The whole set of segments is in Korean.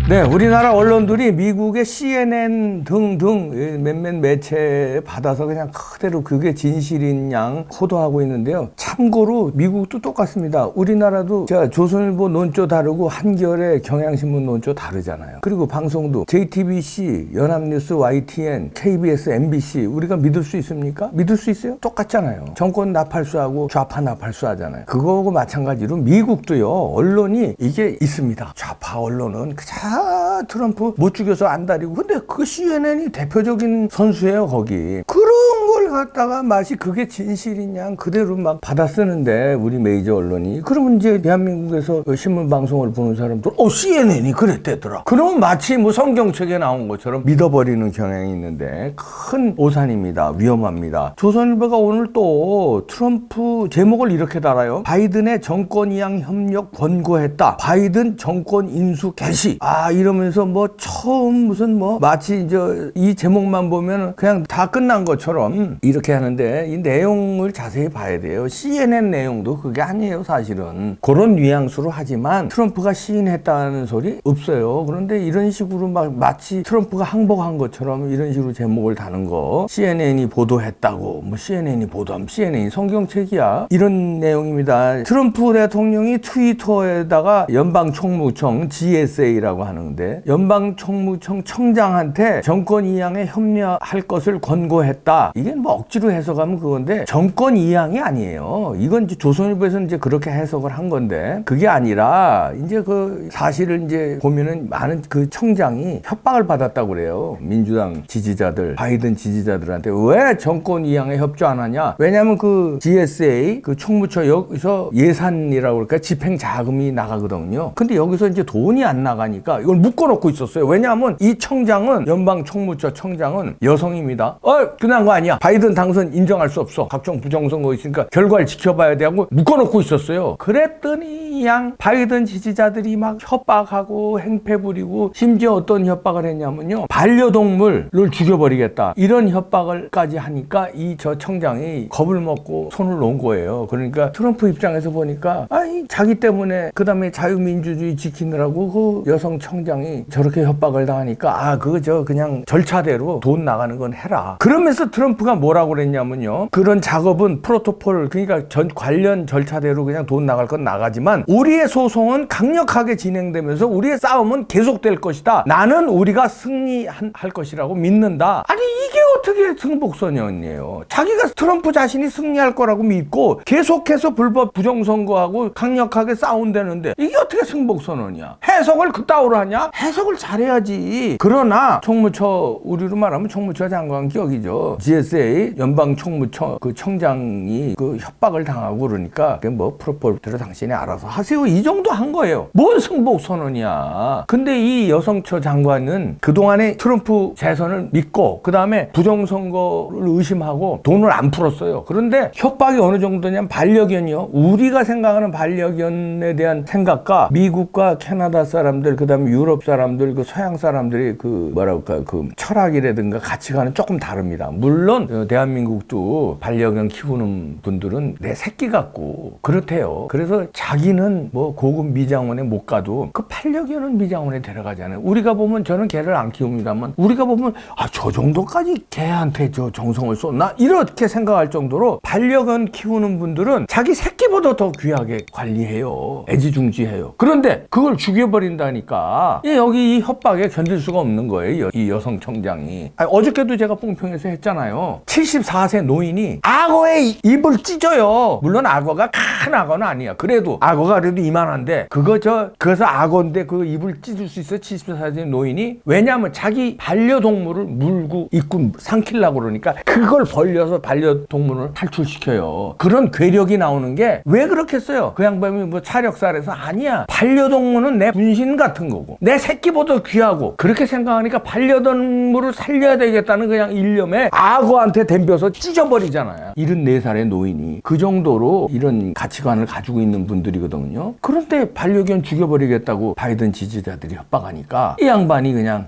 네, 우리나라 언론들이 미국의 CNN 등등 몇몇 매체에 받아서 그냥 그대로 그게 진실인 양 호도하고 있는데요. 참고로 미국도 똑같습니다. 우리나라도 제가 조선일보 논조 다르고 한겨레 경향신문 논조 다르잖아요. 그리고 방송도 JTBC, 연합뉴스, YTN, KBS, MBC 우리가 믿을 수 있습니까? 믿을 수 있어요? 똑같잖아요. 정권 나팔수하고 좌파 나팔수 하잖아요. 그거하고 마찬가지로 미국도요. 언론이 이게 있습니다. 좌파 언론은 그냥 트럼프 못 죽여서 안달이고 근데 그 CNN이 대표적인 선수예요. 거기 그런 걸 갖다가 마치 그게 진실인 양 그대로 막 받아 쓰는데 우리 메이저 언론이 그러면 이제 대한민국에서 신문 방송을 보는 사람들 CNN이 그랬대더라. 그러면 마치 뭐 성경책에 나온 것처럼 믿어버리는 경향이 있는데 큰 오산입니다. 위험합니다. 조선일보가 오늘 또 트럼프 제목을 이렇게 달아요. 바이든의 정권 이양 협력 권고했다. 바이든 정권 인수 개시. 이러면서 뭐 처음 무슨 뭐 마치 이제 이 제목만 보면 그냥 다 끝난 것처럼 이렇게 하는데 이 내용을 자세히 봐야 돼요. CNN 내용도 그게 아니에요. 사실은 그런 뉘앙스로 하지만 트럼프가 시인했다는 소리 없어요. 그런데 이런 식으로 막 마치 트럼프가 항복한 것처럼 이런 식으로 제목을 다는 거 CNN이 보도했다고 뭐 CNN이 보도하면 CNN이 성경책이야 이런 내용입니다. 트럼프 대통령이 트위터에다가 연방총무청 GSA라고 하는데 연방총무청 청장한테 정권 이양에 협력할 것을 권고했다. 이게 뭐 억지로 해석하면 그건데 정권 이양이 아니에요. 이건 이제 조선일보에서는 이제 그렇게 해석을 한 건데 그게 아니라 이제 그 사실을 이제 보면은 많은 그 청장이 협박을 받았다고 그래요. 민주당 지지자들, 바이든 지지자들한테 왜 정권 이양에 협조 안 하냐? 왜냐하면 그 GSA 그 총무처 여기서 예산이라고 그럴까 집행 자금이 나가거든요. 근데 여기서 이제 돈이 안 나가니까 이걸 묶어놓고 있었어요. 왜냐하면 이 청장은 연방 총무처 청장은 여성입니다. 끝난 거 아니야. 바이든 당선 인정할 수 없어. 각종 부정선거 있으니까 결과를 지켜봐야 돼 하고 묶어놓고 있었어요. 그랬더니 양 바이든 지지자들이 막 협박하고 행패 부리고 심지어 어떤 협박을 했냐면요. 반려동물을 죽여버리겠다. 이런 협박을까지 하니까 이 저 청장이 겁을 먹고 손을 놓은 거예요. 그러니까 트럼프 입장에서 보니까 자기 때문에 그 다음에 자유민주주의 지키느라고 그 여성 청장이 저렇게 협박을 당하니까 그거 그냥 절차대로 돈 나가는 건 해라. 그러면서 트럼프가 뭐라고 그랬냐면요. 그런 작업은 프로토콜 그러니까 관련 절차대로 그냥 돈 나갈 건 나가지만 우리의 소송은 강력하게 진행되면서 우리의 싸움은 계속될 것이다. 나는 우리가 승리할 것이라고 믿는다. 아니 이게 어떻게 승복선언이에요. 자기가 트럼프 자신이 승리할 거라고 믿고 계속해서 불법 부정선거하고 강력하게 싸운다는데 이게 어떻게 승복선언이야. 해석을 그따위로 하냐? 해석을 잘해야지. 그러나 총무처 우리로 말하면 총무처 장관 기억이죠. GSA 연방 총무처 그 청장이 그 협박을 당하고 그러니까 뭐 프로포트로 당신이 알아서 하세요. 이 정도 한 거예요. 뭔 승복선언이야. 근데 이 여성처 장관은 그동안에 트럼프 재선을 믿고 그 다음에 부정선거를 의심하고 돈을 안 풀었어요. 그런데 협박이 어느 정도냐면 반려견이요. 우리가 생각하는 반려견에 대한 생각과 미국과 캐나다 사람들 그 다음에 유럽 사람들 그 서양 사람들이 그 뭐랄까 그 철학이라든가 가치관은 조금 다릅니다. 물론 대한민국도 반려견 키우는 분들은 내 새끼 같고 그렇대요. 그래서 자기는 뭐 고급 미장원에 못 가도 그 반려견은 미장원에 데려가잖아요. 우리가 보면 저는 개를 안 키웁니다만 우리가 보면 저 정도까지 개한테 저 정성을 쏟나? 이렇게 생각할 정도로 반려견 키우는 분들은 자기 새끼보다 더 귀하게 관리해요. 애지중지해요. 그런데 그걸 죽여버린다니까 여기 이 협박에 견딜 수가 없는 거예요. 이 여성 청장이. 어저께도 제가 뽕평에서 했잖아요. 74세 노인이 악어의 입을 찢어요. 물론 악어가 큰 악어는 아니야. 그래도 악어가 그래도 이만한데 그래서 악어인데 그 입을 찢을 수 있어. 74세 노인이. 왜냐하면 자기 반려동물을 물고 입고 삼키려고 그러니까 그걸 벌려서 반려동물을 탈출시켜요. 그런 괴력이 나오는 게 왜 그렇겠어요? 그 양반이 뭐 차력살에서 아니야. 반려동물은 내 분신 같은 거고 내 새끼보다 귀하고 그렇게 생각하니까 반려동물을 살려야 되겠다는 그냥 일념에 악어한테 덤벼서 찢어버리잖아요. 74살의 노인이 그 정도로 이런 가치관을 가지고 있는 분들이거든요. 그런데 반려견 죽여버리겠다고 바이든 지지자들이 협박하니까 이 양반이 그냥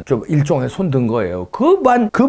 좀 일종의 손든 거예요. 그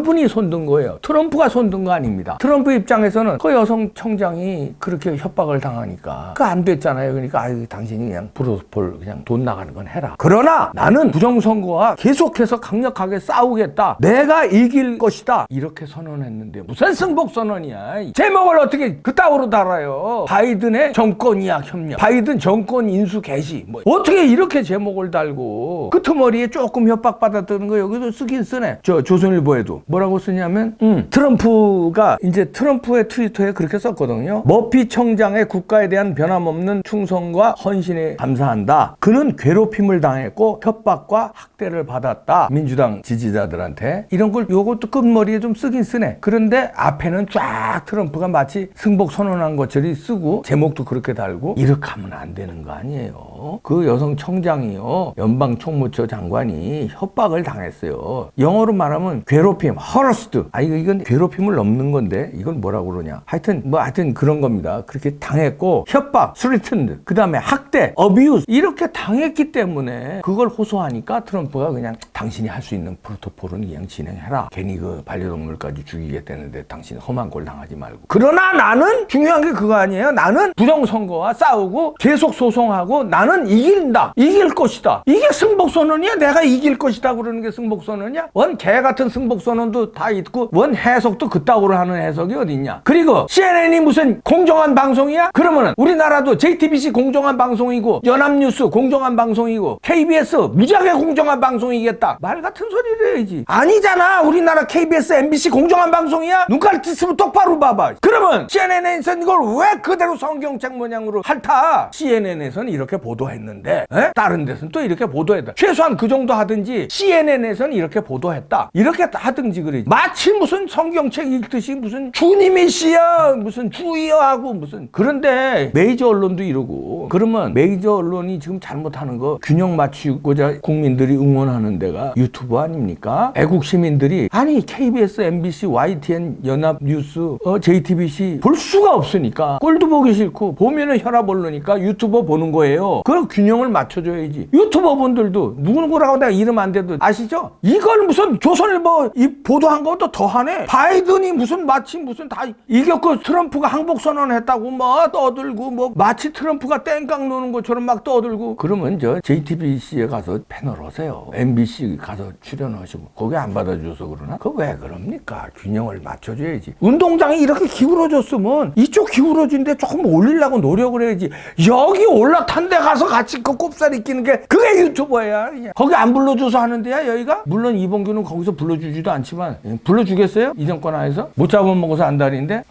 그분이 손든 거예요. 트럼프가 손든 거 아닙니다. 트럼프 입장에서는 그 여성 청장이 그렇게 협박을 당하니까 그 안 됐잖아요. 그러니까 아유 당신이 그냥 프로토콜 그냥 돈 나가는 건 해라. 그러나 나는 부정선거와 계속해서 강력하게 싸우겠다. 내가 이길 것이다. 이렇게 선언했는데 무슨 승복 선언이야. 제목을 어떻게 그따구로 달아요. 바이든의 정권이야 협력. 바이든 정권 인수 개시. 뭐 어떻게 이렇게 제목을 달고 끄트머리에 조금 협박받았다는 거 여기도 쓰긴 쓰네. 저 조선일보에도 뭐라고 쓰냐면 트럼프가 이제 트럼프의 트위터에 그렇게 썼거든요. 머피 청장의 국가에 대한 변함없는 충성과 헌신에 감사한다. 그는 괴롭힘을 당했고 협박과 학대를 받았다. 민주당 지지자들한테 이런 걸 요것도 끝머리에 좀 쓰긴 쓰네. 그런데 앞에는 쫙 트럼프가 마치 승복 선언한 것처럼 쓰고 제목도 그렇게 달고 이렇게 하면 안 되는 거 아니에요. 그 여성 청장이요 연방 총무처 장관이 협박을 당했어요. 영어로 말하면 괴롭힘, harassed. 이건 괴롭힘을 넘는 건데 이건 뭐라고 그러냐. 하여튼 그런 겁니다. 그렇게 당했고 협박, threatened, 그 다음에 학대, abuse 이렇게 당했기 때문에 그걸 호소하니까 트럼프가 그냥 당신이 할 수 있는 프로토콜은 그냥 진행해라. 괜히 그 반려동물까지 죽이겠다는데 당신 험한 꼴 당하지 말고. 그러나 나는 중요한 게 그거 아니에요. 나는 부정선거와 싸우고 계속 소송하고 나는 이긴다. 이길 것이다. 이게 승복선언이야? 내가 이길 것이다 그러는 게 승복선언이야? 원 개같은 승복선언도 다 있고 원 해석도 그따구로 하는 해석이 어딨냐. 그리고 CNN이 무슨 공정한 방송이야? 그러면은 우리나라도 JTBC 공정한 방송이고 연합뉴스 공정한 방송이고 KBS 무지하게 공정한 방송이겠다. 말 같은 소리를 해야지. 아니잖아. 우리나라 KBS, MBC 공정한 방송이야? 눈깔 찢으면 똑바로 봐봐. 그러면 CNN에서는 이걸 왜 그대로 성경책 모양으로 핥아? CNN에서는 이렇게 보도했는데 다른 데서는 또 이렇게 보도했다. 최소한 그 정도 하든지 CNN에서는 이렇게 보도했다. 이렇게 하든지 그러지. 마치 무슨 성경책 읽듯이 무슨 주님이시여 무슨 주여 하고 무슨. 그런데 메이저 언론도 이러고 그러면 메이저 언론이 지금 잘못하는 거 균형 맞추고자 국민들이 응원하는 데가 유튜브 아닙니까? 애국 시민들이 아니 KBS, MBC, YTN, 연합뉴스, JTBC 볼 수가 없으니까 꼴도 보기 싫고 보면은 혈압 오르니까 유튜버 보는 거예요. 그럼 균형을 맞춰줘야지. 유튜버 분들도 누구라고 내가 이름 안 대도 아시죠? 이걸 무슨 조선일보 이 보도한 것도 더하네. 바이든이 무슨 마치 무슨 다 이겼고 트럼프가 항복선언 했다고 뭐 떠들고 뭐 마치 트럼프가 땡깡 노는 것처럼 막 떠들고. 그러면 저 JTBC에 가서 패널 하세요. MBC 가서 출연하시고 거기 안 받아줘서 그러나? 그거 왜 그럽니까? 균형을 맞춰줘야지. 운동장이 이렇게 기울어졌으면 이쪽 기울어진데 조금 올리려고 노력을 해야지. 여기 올라탄 데 가서 같이 그 꼽살이 끼는 게 그게 유튜버야. 그냥. 거기 안 불러줘서 하는 데야 여기가? 물론 이봉규는 거기서 불러주지도 않지만 불러주겠어요? 이 정권 안에서? 못 잡아먹어서 안달인데?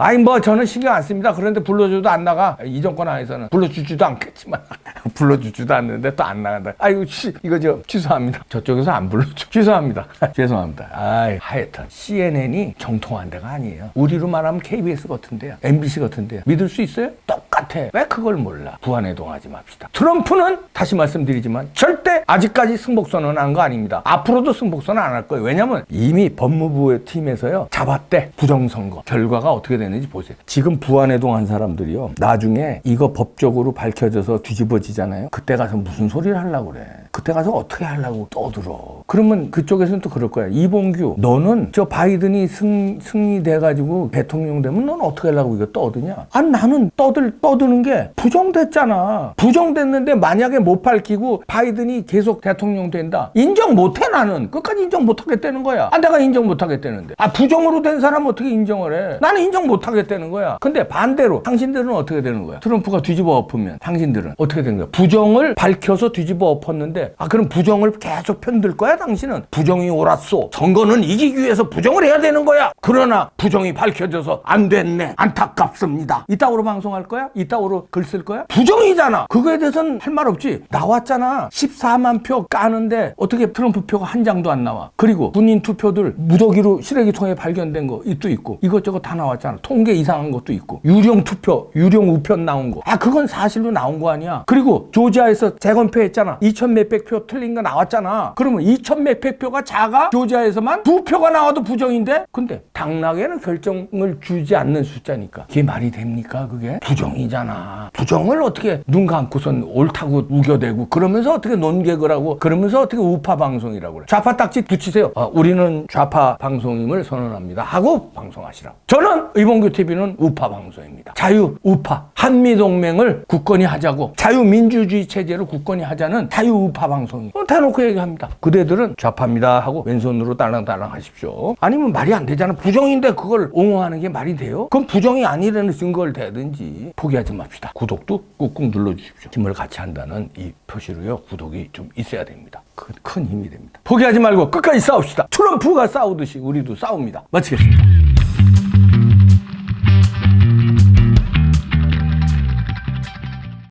저는 신경 안 씁니다. 그런데 불러줘도 안 나가. 이 정권 안에서는 불러주지도 않겠지만 불러주지도 않는데 또 안 나간다. 이거 취소합니다. 저쪽에서 안 불러줘. 취소합니다. 죄송합니다. 하여튼 CNN이 정통한 데가 아니에요. 우리로 말하면 KBS 같은 데야. MBC 같은 데야. 믿을 수 있어요? 똑같아. 왜 그걸 몰라? 부안해동하지 맙시다. 트럼프는 다시 말씀드리지만 절대 아직까지 승복선언 한 거 아닙니다. 앞으로도 승복선언 안 할 거예요. 왜냐면 이미 법무부의 팀에서요 잡았대. 부정선거 결과가 어떻게 되는지 보세요. 지금 부안해동한 사람들이요 나중에 이거 법적으로 밝혀져서 뒤집어지잖아요. 그때 가서 무슨 소리를 하려고 그래. 그때 가서 어떻게 하려고 떠들어. 그러면 그쪽에서는 또 그럴 거야. 이봉규 너는 저 바이든이 승리돼가지고 대통령 되면 넌 어떻게 하려고 이거 떠드냐. 나는 떠드는 게 부정됐잖아. 부정됐는데 만약에 못 밝히고 바이든이 계속 대통령 된다. 인정 못해. 나는 끝까지 인정 못하겠다는 거야. 내가 인정 못하겠다는데 부정으로 된 사람 어떻게 인정을 해. 나는 인정 못하겠다는 거야. 근데 반대로 당신들은 어떻게 되는 거야. 트럼프가 뒤집어 엎으면 당신들은 어떻게 되는 거야. 부정을 밝혀서 뒤집어 엎었는데 그럼 부정을 계속 편들 거야. 당신은 부정이 옳았소. 선거는 이기기 위해서 부정을 해야 되는 거야. 그러나 부정이 밝혀져서 안 됐네. 안타깝습니다. 이따구로 방송할 거야? 이따구로 글 쓸 거야? 부정이잖아. 그거에 대해서는 할 말 없지. 나왔잖아. 14만 표 까는데 어떻게 트럼프 표가 한 장도 안 나와. 그리고 군인 투표들 무더기로 시래기통에 발견된 거 또 있고 이것저것 다 나왔잖아. 통계 이상한 것도 있고 유령 투표, 유령 우편 나온 거. 그건 사실로 나온 거 아니야. 그리고 조지아에서 재검표했잖아. 2,000몇 몇백 표 틀린 거 나왔잖아. 그러면 2천 몇백 표가 자가 조지아에서만 2표가 나와도 부정인데? 근데 당락에는 결정을 주지 않는 숫자니까 그게 말이 됩니까? 그게 부정이잖아. 부정을 어떻게 눈 감고선 옳다고 우겨대고 그러면서 어떻게 논객을 하고 그러면서 어떻게 우파 방송이라고 그래. 좌파 딱지 붙이세요. 우리는 좌파 방송임을 선언합니다 하고 방송하시라고. 저는 의봉규 TV는 우파 방송입니다. 자유 우파 한미동맹을 굳건히 하자고 자유민주주의 체제를 굳건히 하자는 자유 우파 방송이 대놓고 얘기합니다. 그대들은 좌파입니다 하고 왼손으로 딸랑딸랑 하십시오. 아니면 말이 안 되잖아. 부정인데 그걸 옹호하는 게 말이 돼요? 그럼 부정이 아니라는 증거를 대든지. 포기하지 맙시다. 구독도 꾹꾹 눌러주십시오. 힘을 같이 한다는 이 표시로요. 구독이 좀 있어야 됩니다. 큰 힘이 됩니다. 포기하지 말고 끝까지 싸웁시다. 트럼프가 싸우듯이 우리도 싸웁니다. 마치겠습니다.